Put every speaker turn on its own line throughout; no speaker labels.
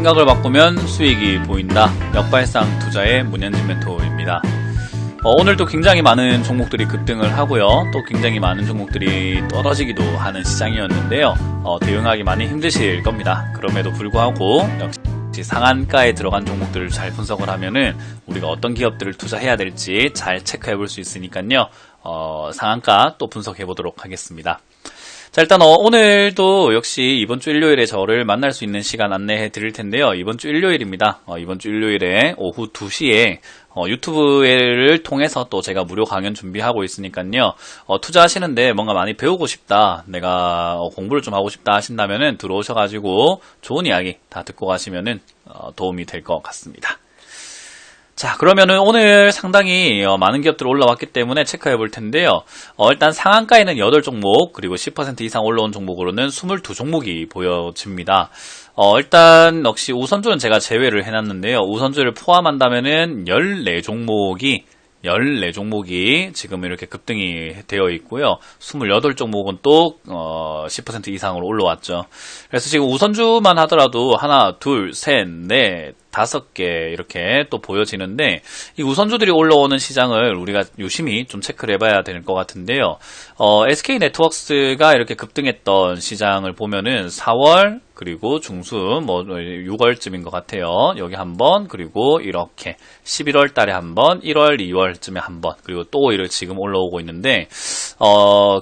생각을 바꾸면 수익이 보인다. 역발상 투자의 문현진 멘토입니다. 오늘도 굉장히 많은 종목들이 급등을 하고요. 또 굉장히 많은 종목들이 떨어지기도 하는 시장이었는데요. 대응하기 많이 힘드실 겁니다. 그럼에도 불구하고 역시 상한가에 들어간 종목들을 잘 분석을 하면은 우리가 어떤 기업들을 투자해야 될지 잘 체크해 볼 수 있으니까요. 상한가 또 분석해 보도록 하겠습니다. 자, 일단 오늘도 역시 이번 주 일요일에 저를 만날 수 있는 시간 안내해 드릴 텐데요. 이번 주 일요일입니다. 이번 주 일요일에 오후 2시에 유튜브를 통해서 또 제가 무료 강연 준비하고 있으니까요. 투자하시는데 뭔가 많이 배우고 싶다, 내가 공부를 좀 하고 싶다 하신다면은 들어오셔가지고 좋은 이야기 다 듣고 가시면은 도움이 될 것 같습니다. 자, 그러면은 오늘 상당히 많은 기업들 올라왔기 때문에 체크해 볼 텐데요. 일단 상한가에는 8종목, 그리고 10% 이상 올라온 종목으로는 22종목이 보여집니다. 일단 역시 우선주는 제가 제외를 해놨는데요. 우선주를 포함한다면은 14종목이 지금 이렇게 급등이 되어 있고요. 28종목은 또 10% 이상으로 올라왔죠. 그래서 지금 우선주만 하더라도 하나, 둘, 셋, 넷, 5개 이렇게 또 보여지는데, 이 우선주들이 올라오는 시장을 우리가 유심히 좀 체크를 해봐야 될 것 같은데요. SK네트워크스가 이렇게 급등했던 시장을 보면은 4월, 그리고 중순 6월쯤인 것 같아요. 여기 한번, 그리고 이렇게 11월 달에 한번, 1월, 2월쯤에 한번, 그리고 또 이렇게 지금 올라오고 있는데,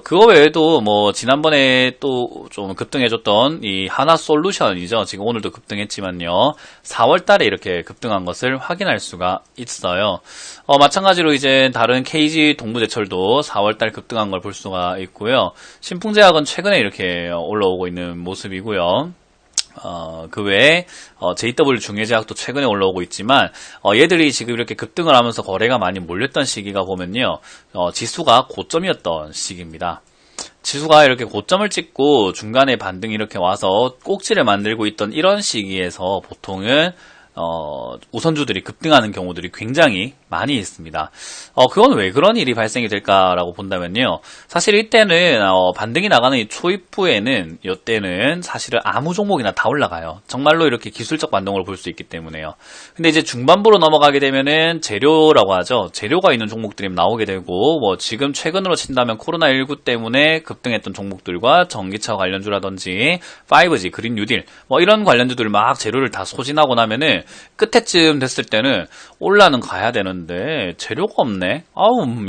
그거 외에도 지난번에 또 좀 급등해줬던 이 하나솔루션이죠. 지금 오늘도 급등했지만요. 4월 달에 이렇게 급등한 것을 확인할 수가 있어요. 마찬가지로 이제 다른 KG 동부제철도 4월 달 급등한 걸 볼 수가 있고요. 신풍제약은 최근에 이렇게 올라오고 있는 모습이고요. 그 외에 JW 중해제약도 최근에 올라오고 있지만 얘들이 지금 이렇게 급등을 하면서 거래가 많이 몰렸던 시기가 보면요, 지수가 고점이었던 시기입니다. 지수가 이렇게 고점을 찍고 중간에 반등이 이렇게 와서 꼭지를 만들고 있던 이런 시기에서 보통은 우선주들이 급등하는 경우들이 굉장히 많이 있습니다. 그건 왜 그런 일이 발생이 될까라고 본다면요. 사실 이때는 반등이 나가는 이 초입부에는 이때는 사실은 아무 종목이나 다 올라가요. 정말로 이렇게 기술적 반등을 볼 수 있기 때문에요. 근데 이제 중반부로 넘어가게 되면은 재료라고 하죠. 재료가 있는 종목들이 나오게 되고, 지금 최근으로 친다면 코로나19 때문에 급등했던 종목들과 전기차 관련주라든지 5G, 그린 뉴딜 이런 관련주들 막 재료를 다 소진하고 나면은 끝에쯤 됐을 때는 올라는 가야 되는데 재료가 없네.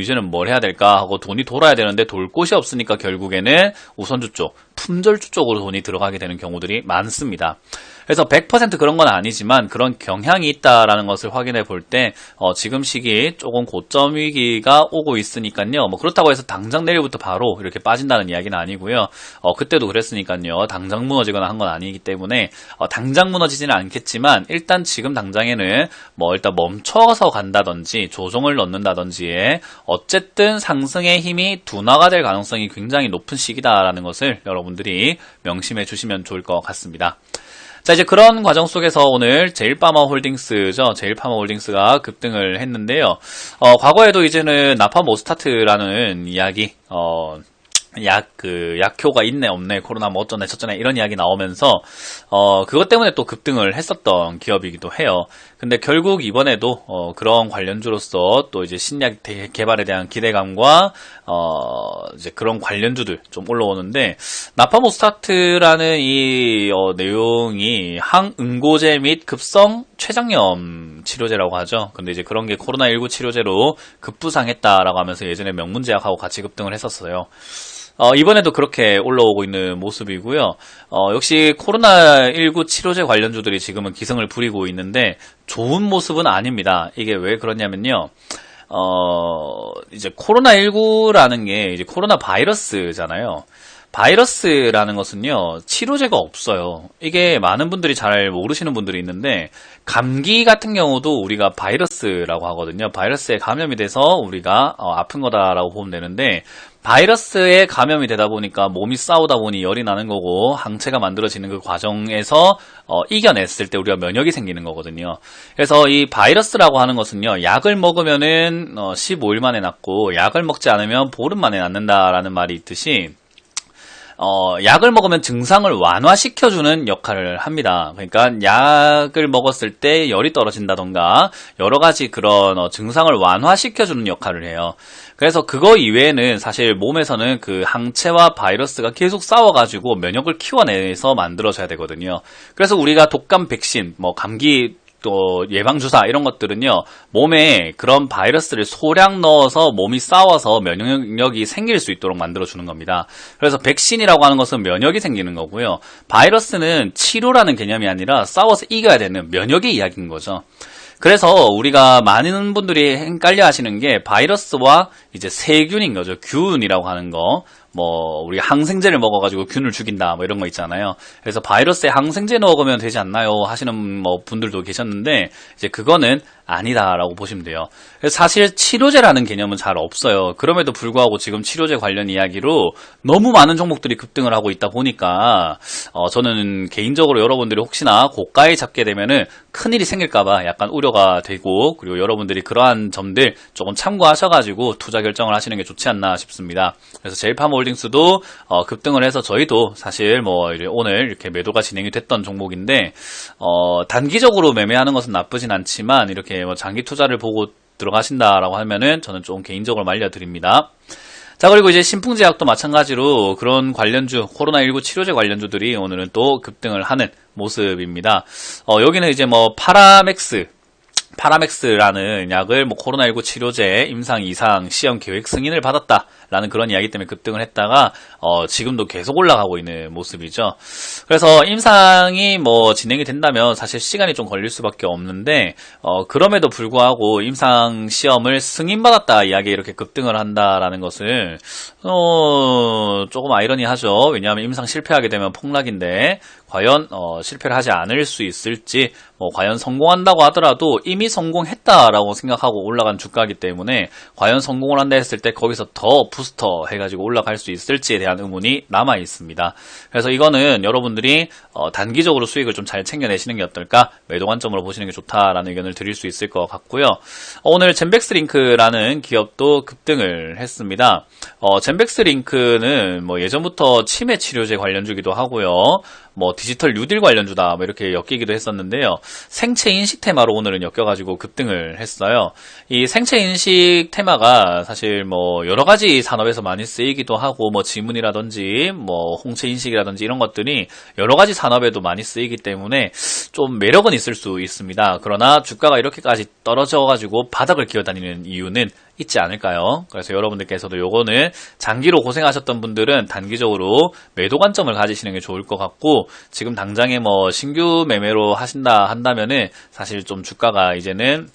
이제는 뭘 해야 될까 하고 돈이 돌아야 되는데 돌 곳이 없으니까 결국에는 우선주 쪽, 품절주 쪽으로 돈이 들어가게 되는 경우들이 많습니다. 그래서 100% 그런 건 아니지만 그런 경향이 있다라는 것을 확인해 볼 때 지금 시기 조금 고점 위기가 오고 있으니까요. 그렇다고 해서 당장 내일부터 바로 이렇게 빠진다는 이야기는 아니고요. 그때도 그랬으니까요. 당장 무너지거나 한 건 아니기 때문에 당장 무너지지는 않겠지만 일단 지금 당장에는 일단 멈춰서 간다든지 조정을 넣는다든지 어쨌든 상승의 힘이 둔화가 될 가능성이 굉장히 높은 시기다라는 것을 여러분들이 명심해 주시면 좋을 것 같습니다. 자, 이제 그런 과정 속에서 오늘 제일파마홀딩스죠. 제일파마홀딩스가 급등을 했는데요. 과거에도 이제는 나파모스타트라는 이야기, 약효가 있네, 없네, 코로나 어쩌네, 저쩌네, 이런 이야기 나오면서, 그것 때문에 또 급등을 했었던 기업이기도 해요. 근데 결국 이번에도, 그런 관련주로서 또 이제 신약 개발에 대한 기대감과, 이제 그런 관련주들 좀 올라오는데, 나파모스타트라는 이, 내용이 항응고제 및 급성 췌장염 치료제라고 하죠. 근데 이제 그런 게 코로나19 치료제로 급부상했다라고 하면서 예전에 명문제약하고 같이 급등을 했었어요. 이번에도 그렇게 올라오고 있는 모습이고요. 역시 코로나19 치료제 관련주들이 지금은 기승을 부리고 있는데 좋은 모습은 아닙니다. 이게 왜 그러냐면요. 이제 코로나19라는 게 이제 코로나 바이러스잖아요. 바이러스라는 것은요, 치료제가 없어요. 이게 많은 분들이 잘 모르시는 분들이 있는데, 감기 같은 경우도 우리가 바이러스라고 하거든요. 바이러스에 감염이 돼서 우리가 아픈 거다라고 보면 되는데, 바이러스에 감염이 되다 보니까 몸이 싸우다 보니 열이 나는 거고 항체가 만들어지는 그 과정에서 이겨냈을 때 우리가 면역이 생기는 거거든요. 그래서 이 바이러스라고 하는 것은요, 약을 먹으면은 15일 만에 낫고 약을 먹지 않으면 보름 만에 낫는다라는 말이 있듯이 약을 먹으면 증상을 완화시켜주는 역할을 합니다. 그러니까 약을 먹었을 때 열이 떨어진다던가 여러 가지 그런 증상을 완화시켜주는 역할을 해요. 그래서 그거 이외에는 사실 몸에서는 그 항체와 바이러스가 계속 싸워가지고 면역을 키워내서 만들어져야 되거든요. 그래서 우리가 독감 백신, 뭐 감기 또 예방주사 이런 것들은요, 몸에 그런 바이러스를 소량 넣어서 몸이 싸워서 면역력이 생길 수 있도록 만들어주는 겁니다. 그래서 백신이라고 하는 것은 면역이 생기는 거고요. 바이러스는 치료라는 개념이 아니라 싸워서 이겨야 되는 면역의 이야기인 거죠. 그래서 우리가 많은 분들이 헷갈려 하시는 게 바이러스와 이제 세균인 거죠. 균이라고 하는 거. 뭐 우리 항생제를 먹어가지고 균을 죽인다 뭐 이런 거 있잖아요. 그래서 바이러스에 항생제 넣으면 되지 않나요 하시는 뭐 분들도 계셨는데 이제 그거는 아니다라고 보시면 돼요. 그래서 사실 치료제라는 개념은 잘 없어요. 그럼에도 불구하고 지금 치료제 관련 이야기로 너무 많은 종목들이 급등을 하고 있다 보니까 저는 개인적으로 여러분들이 혹시나 고가에 잡게 되면은 큰일이 생길까봐 약간 우려가 되고, 그리고 여러분들이 그러한 점들 조금 참고하셔가지고 투자 결정을 하시는 게 좋지 않나 싶습니다. 그래서 제일팜홀딩스도 급등을 해서 저희도 사실 뭐 오늘 이렇게 매도가 진행이 됐던 종목인데 단기적으로 매매하는 것은 나쁘진 않지만 이렇게 뭐 장기 투자를 보고 들어가신다라고 하면은 저는 좀 개인적으로 말려드립니다. 자, 그리고 이제 신풍제약도 마찬가지로 그런 관련주, 코로나19 치료제 관련주들이 오늘은 또 급등을 하는 모습입니다. 여기는 이제 뭐 파라맥스라는 약을 뭐 코로나19 치료제 임상 이상 시험 계획 승인을 받았다라는 그런 이야기 때문에 급등을 했다가 지금도 계속 올라가고 있는 모습이죠. 그래서 임상이 뭐 진행이 된다면 사실 시간이 좀 걸릴 수밖에 없는데 그럼에도 불구하고 임상 시험을 승인받았다 이야기에 이렇게 급등을 한다라는 것은 조금 아이러니하죠. 왜냐하면 임상 실패하게 되면 폭락인데 과연 실패를 하지 않을 수 있을지, 뭐 과연 성공한다고 하더라도 이미 성공했다라고 생각하고 올라간 주가이기 때문에 과연 성공을 한다 했을 때 거기서 더 부스터 해가지고 올라갈 수 있을지에 대한 의문이 남아 있습니다. 그래서 이거는 여러분들이 단기적으로 수익을 좀 잘 챙겨내시는 게 어떨까, 매도 관점으로 보시는 게 좋다라는 의견을 드릴 수 있을 것 같고요. 오늘 젠백스링크라는 기업도 급등을 했습니다. 젠백스링크는 뭐 예전부터 치매 치료제 관련주기도 하고요. 뭐 디지털 뉴딜 관련주다 뭐 이렇게 엮이기도 했었는데요. 생체 인식 테마로 오늘은 엮여가지고 급등을 했어요. 이 생체 인식 테마가 사실 뭐 여러 가지 산업에서 많이 쓰이기도 하고, 뭐 지문이라든지 뭐 홍채 인식이라든지 이런 것들이 여러 가지 산업에도 많이 쓰이기 때문에 좀 매력은 있을 수 있습니다. 그러나 주가가 이렇게까지 떨어져가지고 바닥을 기어다니는 이유는 있지 않을까요? 그래서 여러분들께서도 요거는 장기로 고생하셨던 분들은 단기적으로 매도 관점을 가지시는 게 좋을 것 같고, 지금 당장에 뭐 신규 매매로 하신다 한다면은 사실 좀 주가가 이제는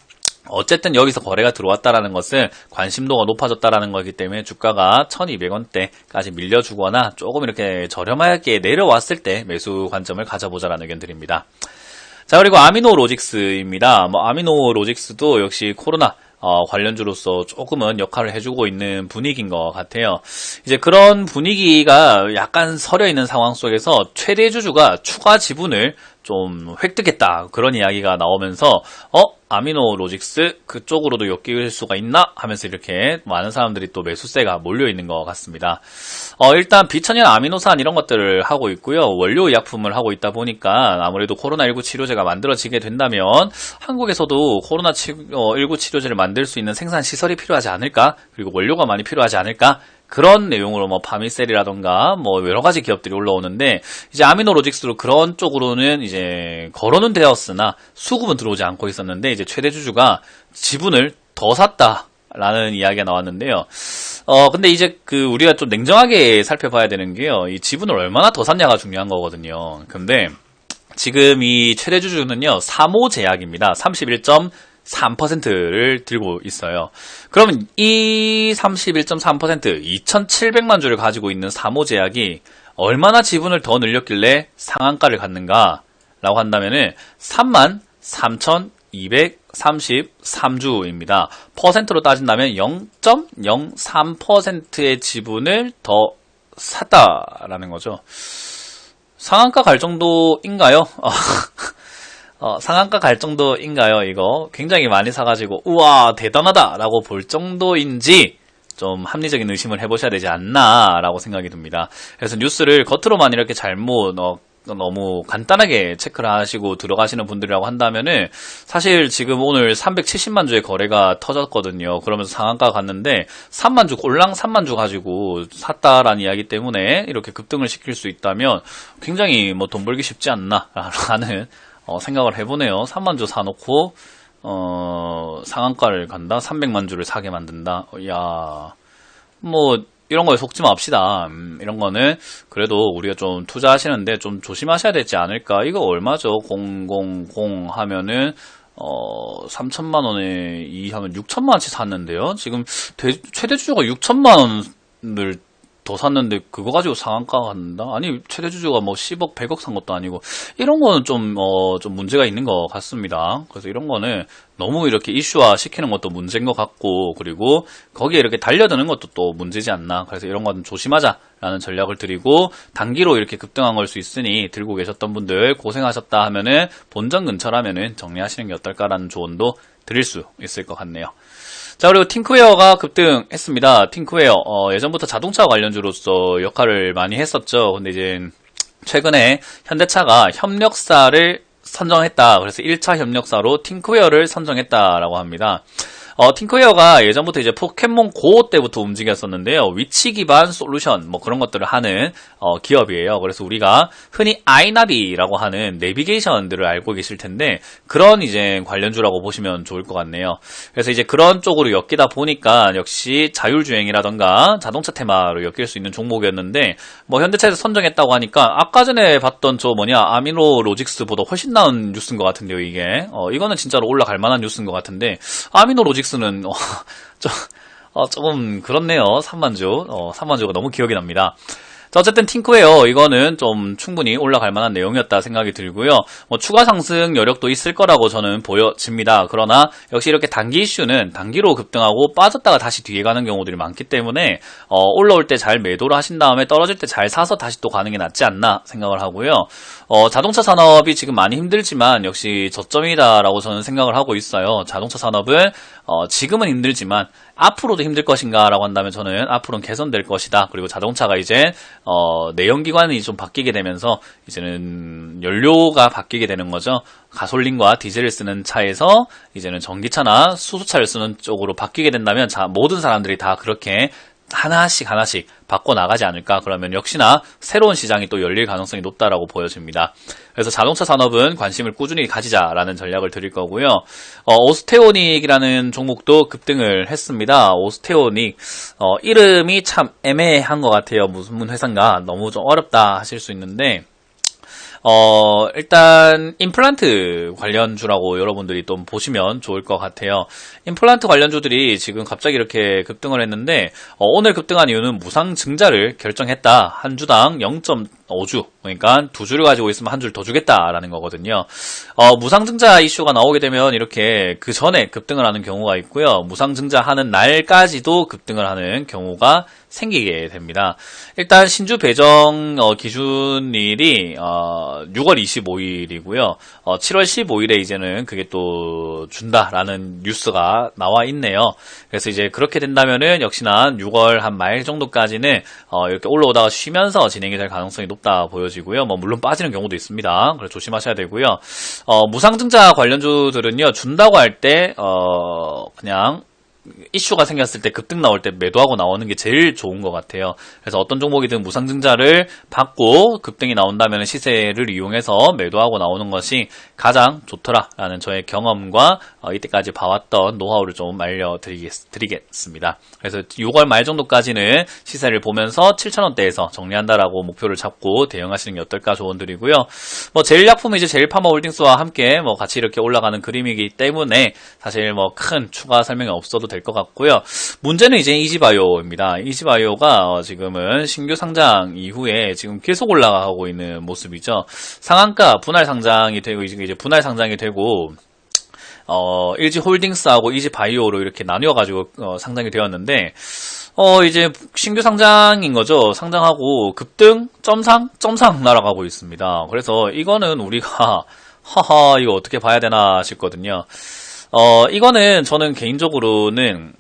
어쨌든 여기서 거래가 들어왔다라는 것은 관심도가 높아졌다라는 거기 때문에 주가가 1200원대까지 밀려주거나 조금 이렇게 저렴하게 내려왔을 때 매수 관점을 가져보자라는 의견 드립니다. 자, 그리고 아미노로직스입니다. 뭐 아미노로직스도 역시 코로나 관련주로서 조금은 역할을 해주고 있는 분위기인 것 같아요. 이제 그런 분위기가 약간 서려 있는 상황 속에서 최대 주주가 추가 지분을 좀 획득했다, 그런 이야기가 나오면서 아미노로직스 그쪽으로도 엮일 수가 있나 하면서 이렇게 많은 사람들이 또 매수세가 몰려 있는 것 같습니다. 일단 비천연 아미노산 이런 것들을 하고 있고요. 원료 의약품을 하고 있다 보니까 아무래도 코로나19 치료제가 만들어지게 된다면 한국에서도 코로나19 치료제를 만들 수 있는 생산 시설이 필요하지 않을까, 그리고 원료가 많이 필요하지 않을까, 그런 내용으로 뭐 파미셀이라던가 뭐 여러 가지 기업들이 올라오는데, 이제 아미노로직스로 그런 쪽으로는 이제 거론은 되었으나 수급은 들어오지 않고 있었는데 이제 최대 주주가 지분을 더 샀다라는 이야기가 나왔는데요. 근데 이제 우리가 좀 냉정하게 살펴봐야 되는 게요, 이 지분을 얼마나 더 샀냐가 중요한 거거든요. 근데 지금 이 최대 주주는요, 사모제약입니다. 31.3%를 들고 있어요. 그러면 이 31.3%, 2,700만 주를 가지고 있는 사모제약이 얼마나 지분을 더 늘렸길래 상한가를 갔는가 라고 한다면은 33,233주입니다. 퍼센트로 따진다면 0.03%의 지분을 더 샀다라는 거죠. 상한가 갈 정도인가요? 상한가 갈 정도인가요? 이거 굉장히 많이 사가지고 우와 대단하다 라고 볼 정도인지, 좀 합리적인 의심을 해보셔야 되지 않나라고 생각이 듭니다. 그래서 뉴스를 겉으로만 이렇게 잘못 너무 간단하게 체크를 하시고 들어가시는 분들이라고 한다면은 사실 지금 오늘 370만 주의 거래가 터졌거든요. 그러면서 상한가 갔는데 3만 주 꼴랑 3만 주 가지고 샀다라는 이야기 때문에 이렇게 급등을 시킬 수 있다면 굉장히 뭐 돈 벌기 쉽지 않나라는 생각을 해보네요. 3만 주 사놓고 상한가를 간다. 300만 주를 사게 만든다. 야, 뭐 이런 거에 속지 맙시다. 이런 거는 그래도 우리가 좀 투자하시는데 좀 조심하셔야 되지 않을까. 이거 얼마죠? 000 하면은 3천만 원에 2 하면 6천만 원치 샀는데요. 지금 최대 주주가 6천만 원을 더 샀는데 그거 가지고 상한가 간다? 아니 최대 주주가 뭐 10억 100억 산 것도 아니고 이런 거는 좀 문제가 있는 것 같습니다. 그래서 이런 거는 너무 이렇게 이슈화 시키는 것도 문제인 것 같고, 그리고 거기에 이렇게 달려드는 것도 또 문제지 않나. 그래서 이런 거는 조심하자라는 전략을 드리고, 단기로 이렇게 급등한 걸 수 있으니 들고 계셨던 분들 고생하셨다 하면은 본전 근처라면은 정리하시는 게 어떨까라는 조언도 드릴 수 있을 것 같네요. 자, 그리고 팅크웨어가 급등했습니다. 팅크웨어 예전부터 자동차 관련주로서 역할을 많이 했었죠. 근데 이제 최근에 현대차가 협력사를 선정했다. 그래서 1차 협력사로 팅크웨어를 선정했다라고 합니다. 팅크웨어가 예전부터 이제 포켓몬 고 때부터 움직였었는데요. 위치 기반 솔루션 뭐 그런 것들을 하는 기업이에요. 그래서 우리가 흔히 아이나비라고 하는 내비게이션들을 알고 계실 텐데 그런 이제 관련주라고 보시면 좋을 것 같네요. 그래서 이제 그런 쪽으로 엮이다 보니까 역시 자율주행이라던가 자동차 테마로 엮일 수 있는 종목이었는데 뭐 현대차에서 선정했다고 하니까 아까 전에 봤던 저 아미노 로직스보다 훨씬 나은 뉴스인 것 같은데요. 이게 이거는 진짜로 올라갈 만한 뉴스인 것 같은데 아미노 로직스는 조금 그렇네요. 3만주 3만주가 너무 기억이 납니다. 자, 어쨌든 팅크웨어 이거는 좀 충분히 올라갈 만한 내용이었다 생각이 들고요. 뭐 추가 상승 여력도 있을 거라고 저는 보여집니다. 그러나 역시 이렇게 단기 이슈는 단기로 급등하고 빠졌다가 다시 뒤에 가는 경우들이 많기 때문에 올라올 때 잘 매도를 하신 다음에 떨어질 때 잘 사서 다시 또 가는 게 낫지 않나 생각을 하고요. 자동차 산업이 지금 많이 힘들지만 역시 저점이다라고 저는 생각을 하고 있어요. 자동차 산업은 지금은 힘들지만 앞으로도 힘들 것인가 라고 한다면 저는 앞으로는 개선될 것이다. 그리고 자동차가 이제 내연기관이 좀 바뀌게 되면서 이제는 연료가 바뀌게 되는 거죠. 가솔린과 디젤을 쓰는 차에서 이제는 전기차나 수소차를 쓰는 쪽으로 바뀌게 된다면 모든 사람들이 다 그렇게 하나씩 바꿔 나가지 않을까. 그러면 역시나 새로운 시장이 또 열릴 가능성이 높다라고 보여집니다. 그래서 자동차 산업은 관심을 꾸준히 가지자라는 전략을 드릴 거고요. 오스테오닉이라는 종목도 급등을 했습니다. 오스테오닉 이름이 참 애매한 것 같아요. 무슨 회사인가 너무 좀 어렵다 하실 수 있는데 일단 임플란트 관련주라고 여러분들이 또 보시면 좋을 것 같아요. 임플란트 관련주들이 지금 갑자기 이렇게 급등을 했는데 오늘 급등한 이유는 무상증자를 결정했다. 한 주당 0.5주, 그러니까 2주를 가지고 있으면 한 주를 더 주겠다라는 거거든요. 무상증자 이슈가 나오게 되면 이렇게 그 전에 급등을 하는 경우가 있고요. 무상증자 하는 날까지도 급등을 하는 경우가 생기게 됩니다. 일단 신주 배정 기준일이 6월 25일이고요. 7월 15일에 이제는 그게 또 준다라는 뉴스가 나와 있네요. 그래서 이제 그렇게 된다면은 역시나 6월 한 말 정도까지는 이렇게 올라오다가 쉬면서 진행이 될 가능성이 높다 보여지고요. 뭐 물론 빠지는 경우도 있습니다. 그래서 조심하셔야 되고요. 무상증자 관련주들은요, 준다고 할 때 그냥 이슈가 생겼을 때 급등 나올 때 매도하고 나오는 게 제일 좋은 것 같아요. 그래서 어떤 종목이든 무상증자를 받고 급등이 나온다면 시세를 이용해서 매도하고 나오는 것이 가장 좋더라라는 저의 경험과 이때까지 봐왔던 노하우를 좀 알려드리겠습니다. 그래서 6월 말 정도까지는 시세를 보면서 7,000원대에서 정리한다라고 목표를 잡고 대응하시는 게 어떨까 조언 드리고요. 뭐 제일약품은 이제 제일파마홀딩스와 함께 뭐 같이 이렇게 올라가는 그림이기 때문에 사실 뭐 큰 추가 설명이 없어도 될 것 같고요. 문제는 이제 이지바이오입니다. 이지바이오가 지금은 신규 상장 이후에 지금 계속 올라가고 있는 모습이죠. 상한가 분할 상장이 되고 이제 분할 상장이 되고 LG홀딩스하고 이지바이오로 이렇게 나뉘어가지고 상장이 되었는데 이제 신규 상장인 거죠. 상장하고 급등 점상 날아가고 있습니다. 그래서 이거는 우리가 하하 이거 어떻게 봐야 되나 싶거든요. 이거는 저는 개인적으로는,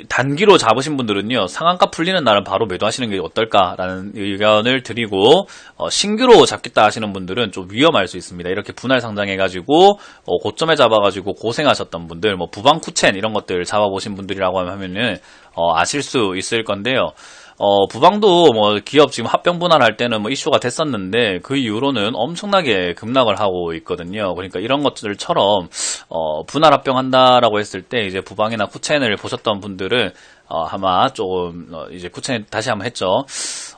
단기로 잡으신 분들은요, 상한가 풀리는 날은 바로 매도하시는 게 어떨까라는 의견을 드리고, 신규로 잡겠다 하시는 분들은 좀 위험할 수 있습니다. 이렇게 분할 상장해가지고, 고점에 잡아가지고 고생하셨던 분들, 뭐, 부방쿠첸 이런 것들 잡아보신 분들이라고 하면은, 아실 수 있을 건데요. 부방도 뭐 기업 지금 합병 분할할 때는 뭐 이슈가 됐었는데 그 이후로는 엄청나게 급락을 하고 있거든요. 그러니까 이런 것들처럼 분할 합병한다라고 했을 때 이제 부방이나 쿠첸을 보셨던 분들은 아마 조금 이제 쿠첸 다시 한번 했죠.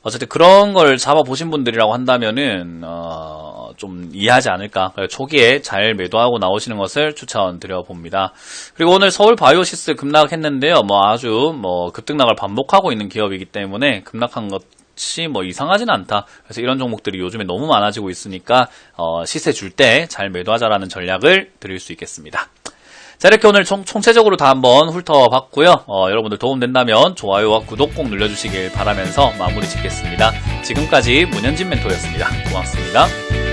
어쨌든 그런 걸 잡아보신 분들이라고 한다면은 좀 이해하지 않을까. 초기에 잘 매도하고 나오시는 것을 추천드려 봅니다. 그리고 오늘 서울 바이오시스 급락했는데요. 뭐 아주 뭐 급등락을 반복하고 있는 기업이기 때문에 급락한 것이 뭐 이상하진 않다. 그래서 이런 종목들이 요즘에 너무 많아지고 있으니까 시세 줄 때 잘 매도하자라는 전략을 드릴 수 있겠습니다. 자, 이렇게 오늘 총체적으로 다 한번 훑어봤고요. 여러분들 도움된다면 좋아요와 구독 꼭 눌러주시길 바라면서 마무리 짓겠습니다. 지금까지 문현진 멘토였습니다. 고맙습니다.